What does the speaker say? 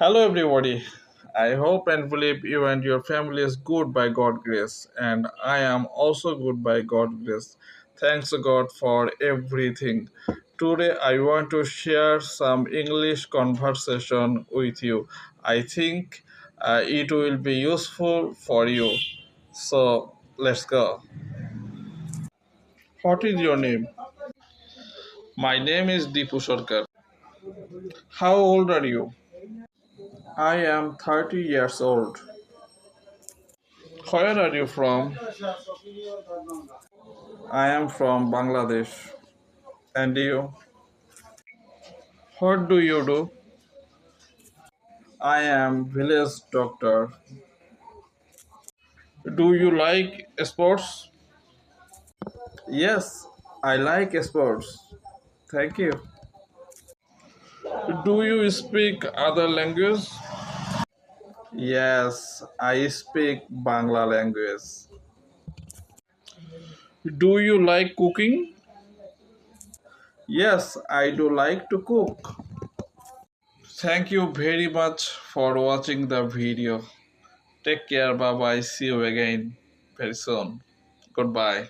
Hello, everybody. I hope and believe you and your family is good by God's grace, and I am also good by God's grace. Thanks to God for everything. Today, I want to share some English conversation with you. I think it will be useful for you. So, let's go. What is your name? My name is Deepu Sarkar. How old are you? I am 30 years old. Where are you from? I am from Bangladesh. And you? What do you do? I am village doctor. Do you like sports? Yes, I like sports. Thank you. Do you speak other language? Yes, I speak Bangla language. Do you like cooking? Yes, I do like to cook. Thank you very much for watching the video. Take care. Bye bye. See you again very soon. Goodbye.